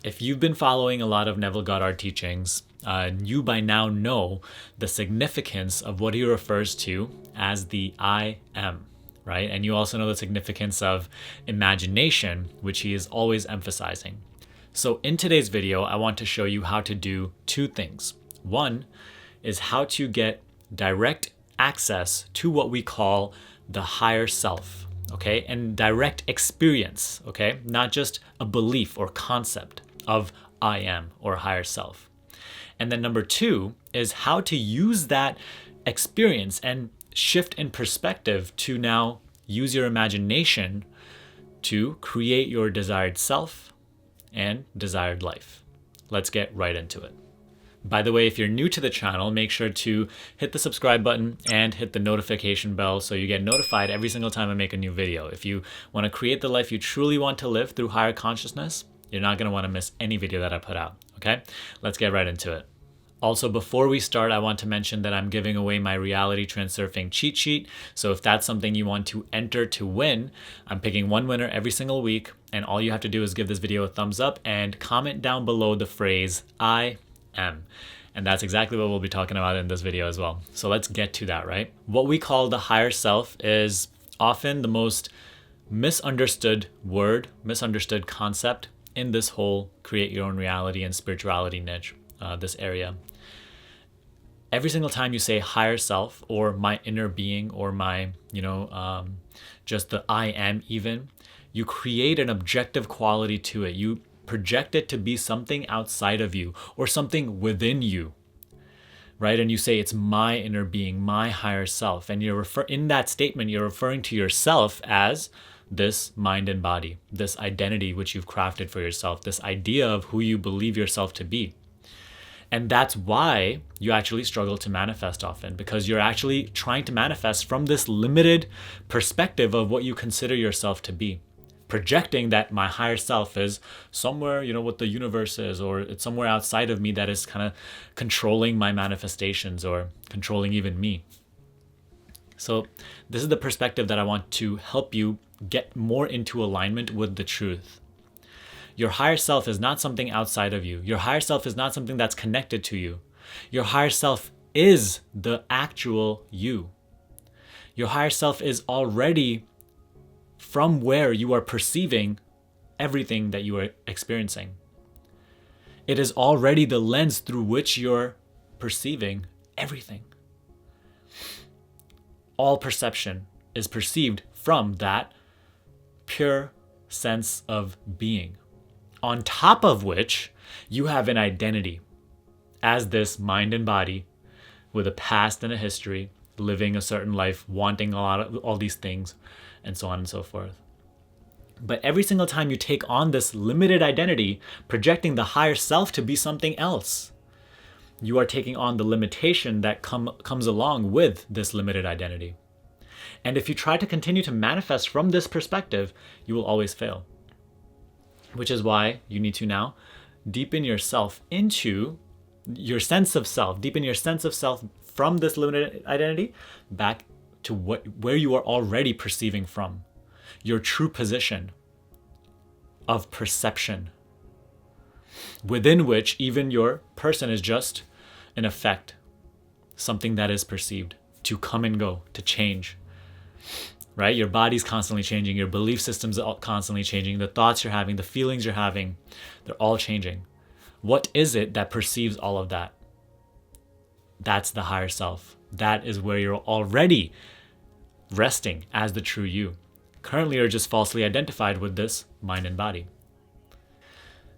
If you've been following a lot of Neville Goddard teachings, you by now know the significance of what he refers to as the I am, right? And you also know the significance of imagination, which he is always emphasizing. So in today's video, I want to show you how to do two things. One is how to get direct access to what we call the higher self, okay? And direct experience, okay? Not just a belief or concept of I am or higher self. And then number two is how to use that experience and shift in perspective to now use your imagination to create your desired self and desired life. Let's get right into it. By the way, if you're new to the channel, make sure to hit the subscribe button and hit the notification bell so you get notified every single time I make a new video. If you want to create the life you truly want to live through higher consciousness, you're not going to want to miss any video that I put out, okay? Let's get right into it. Also, before we start, I want to mention that I'm giving away my reality transurfing cheat sheet. So if that's something you want to enter to win, I'm picking one winner every single week. And all you have to do is give this video a thumbs up and comment down below the phrase I am. And that's exactly what we'll be talking about in this video as well. So let's get to that, right? What we call the higher self is often the most misunderstood word, misunderstood concept in this whole create your own reality and spirituality niche, this area. Every single time you say higher self or my inner being or my, just the I am even, you create an objective quality to it. You project it to be something outside of you or something within you, right? And you say it's my inner being, my higher self. And in that statement, you're referring to yourself as this mind and body, this identity which you've crafted for yourself, this idea of who you believe yourself to be. And that's why you actually struggle to manifest often, because you're actually trying to manifest from this limited perspective of what you consider yourself to be. Projecting that my higher self is somewhere, what the universe is, or it's somewhere outside of me that is kind of controlling my manifestations or controlling even me. So this is the perspective that I want to help you get more into alignment with the truth. Your higher self is not something outside of you. Your higher self is not something that's connected to you. Your higher self is the actual you. Your higher self is already from where you are perceiving everything that you are experiencing. It is already the lens through which you're perceiving everything. All perception is perceived from that pure sense of being. On top of which, you have an identity as this mind and body with a past and a history, living a certain life, wanting a lot of all these things, and so on and so forth. But every single time you take on this limited identity, projecting the higher self to be something else, you are taking on the limitation that comes along with this limited identity. And if you try to continue to manifest from this perspective, you will always fail. Which is why you need to now deepen yourself into your sense of self, deepen your sense of self from this limited identity back to where you are already perceiving from, your true position of perception, within which even your person is just an effect, something that is perceived to come and go, to change. Right? Your body's constantly changing. Your belief systems are constantly changing. The thoughts you're having, the feelings you're having, they're all changing. What is it that perceives all of that? That's the higher self. That is where you're already resting as the true you. Currently, you're just falsely identified with this mind and body.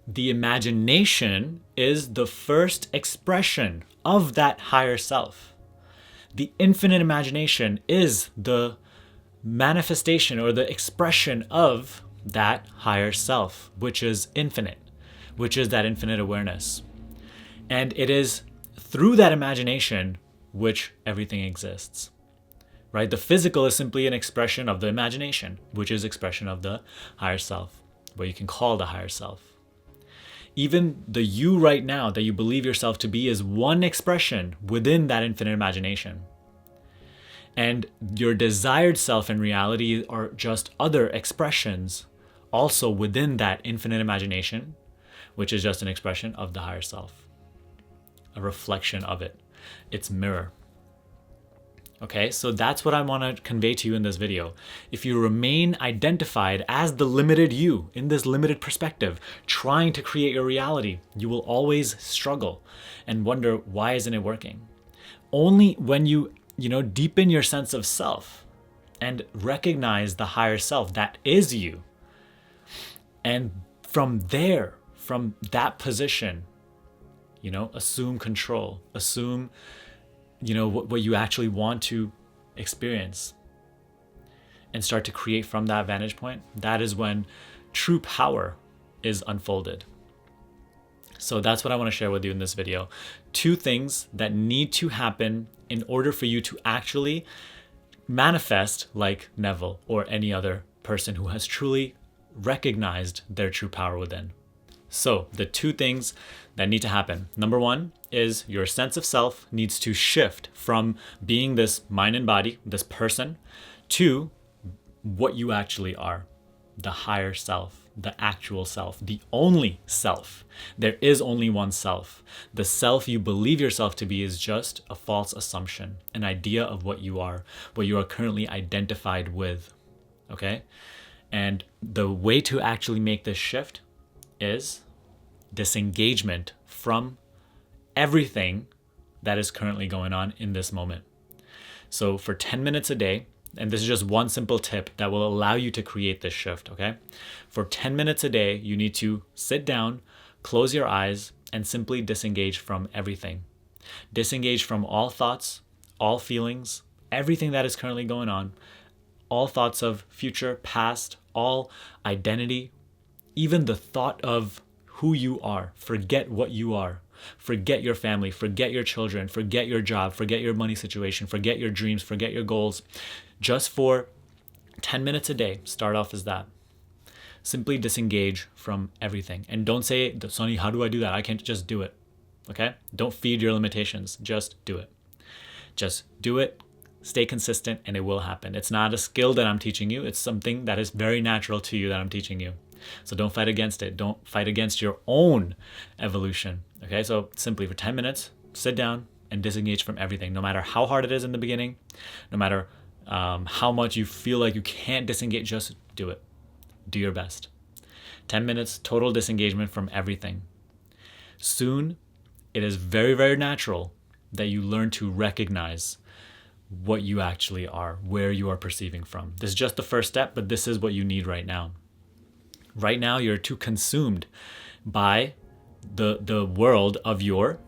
The imagination is the first expression of that higher self. The infinite imagination is the manifestation or the expression of that higher self, which is infinite, which is that infinite awareness. And it is through that imagination which everything exists, right? The physical is simply an expression of the imagination, which is expression of the higher self, what you can call the higher self. Even the you right now that you believe yourself to be is one expression within that infinite imagination. And your desired self and reality are just other expressions also within that infinite imagination, which is just an expression of the higher self, a reflection of it, its mirror. Okay, so that's what I want to convey to you in this video. If you remain identified as the limited you in this limited perspective, trying to create your reality, you will always struggle and wonder, why isn't it working? Only when you deepen your sense of self and recognize the higher self that is you, and from there, from that position, assume control, assume what you actually want to experience, and start to create from that vantage point. That is when true power is unfolded. So that's what I want to share with you in this video. 2 things that need to happen in order for you to actually manifest like Neville or any other person who has truly recognized their true power within. So the 2 things that need to happen. Number 1 is your sense of self needs to shift from being this mind and body, this person, to what you actually are, the higher self, the actual self, the only self. There is only one self. The self you believe yourself to be is just a false assumption, an idea of what you are currently identified with. Okay? And the way to actually make this shift is disengagement from everything that is currently going on in this moment. So for 10 minutes a day, and this is just one simple tip that will allow you to create this shift, okay? For 10 minutes a day, you need to sit down, close your eyes, and simply disengage from everything. Disengage from all thoughts, all feelings, everything that is currently going on, all thoughts of future, past, all identity, even the thought of who you are. Forget what you are. Forget your family, forget your children, forget your job, forget your money situation, forget your dreams, forget your goals. Just for 10 minutes a day, start off as that. Simply disengage from everything. And don't say, Sonny, how do I do that? I can't. Just do it. Okay? Don't feed your limitations. Just do it. Just do it. Stay consistent and it will happen. It's not a skill that I'm teaching you. It's something that is very natural to you that I'm teaching you. So don't fight against it. Don't fight against your own evolution. Okay, so simply for 10 minutes, sit down and disengage from everything. No matter how hard it is in the beginning, no matter how much you feel like you can't disengage, just do it. Do your best. 10 minutes, total disengagement from everything. Soon, it is very, very natural that you learn to recognize what you actually are, where you are perceiving from. This is just the first step, but this is what you need right now. Right now, you're too consumed by the world of your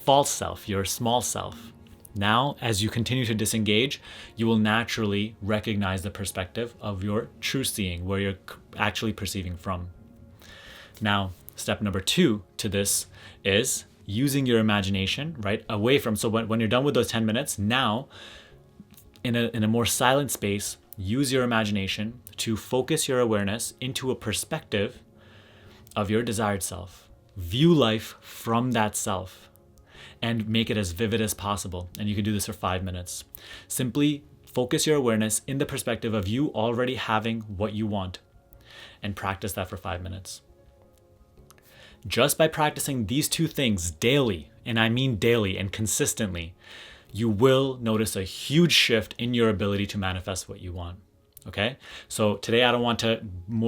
false self, your small self. Now, as you continue to disengage, you will naturally recognize the perspective of your true seeing, where you're actually perceiving from. Now, step number 2 to this is using your imagination, right? Away from, so when you're done with those 10 minutes, now, in a more silent space, use your imagination to focus your awareness into a perspective of your desired self. View life from that self and make it as vivid as possible. And you can do this for 5 minutes. Simply focus your awareness in the perspective of you already having what you want, and practice that for 5 minutes. Just by practicing these 2 things daily, and I mean daily and consistently, you will notice a huge shift in your ability to manifest what you want. Okay? So today I don't want to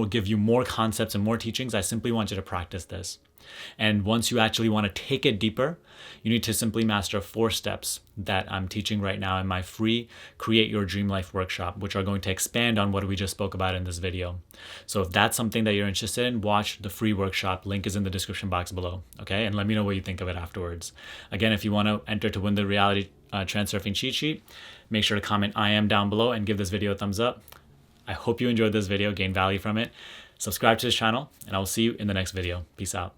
give you more concepts and more teachings. I simply want you to practice this. And once you actually want to take it deeper, you need to simply master 4 steps that I'm teaching right now in my free Create Your Dream Life workshop, which are going to expand on what we just spoke about in this video. So if that's something that you're interested in, watch the free workshop. Link is in the description box below. Okay? And let me know what you think of it afterwards. Again, if you want to enter to win the reality Transurfing cheat sheet, make sure to comment I am down below and give this video a thumbs up. I hope you enjoyed this video, gained value from it. Subscribe to this channel, and I will see you in the next video. Peace out.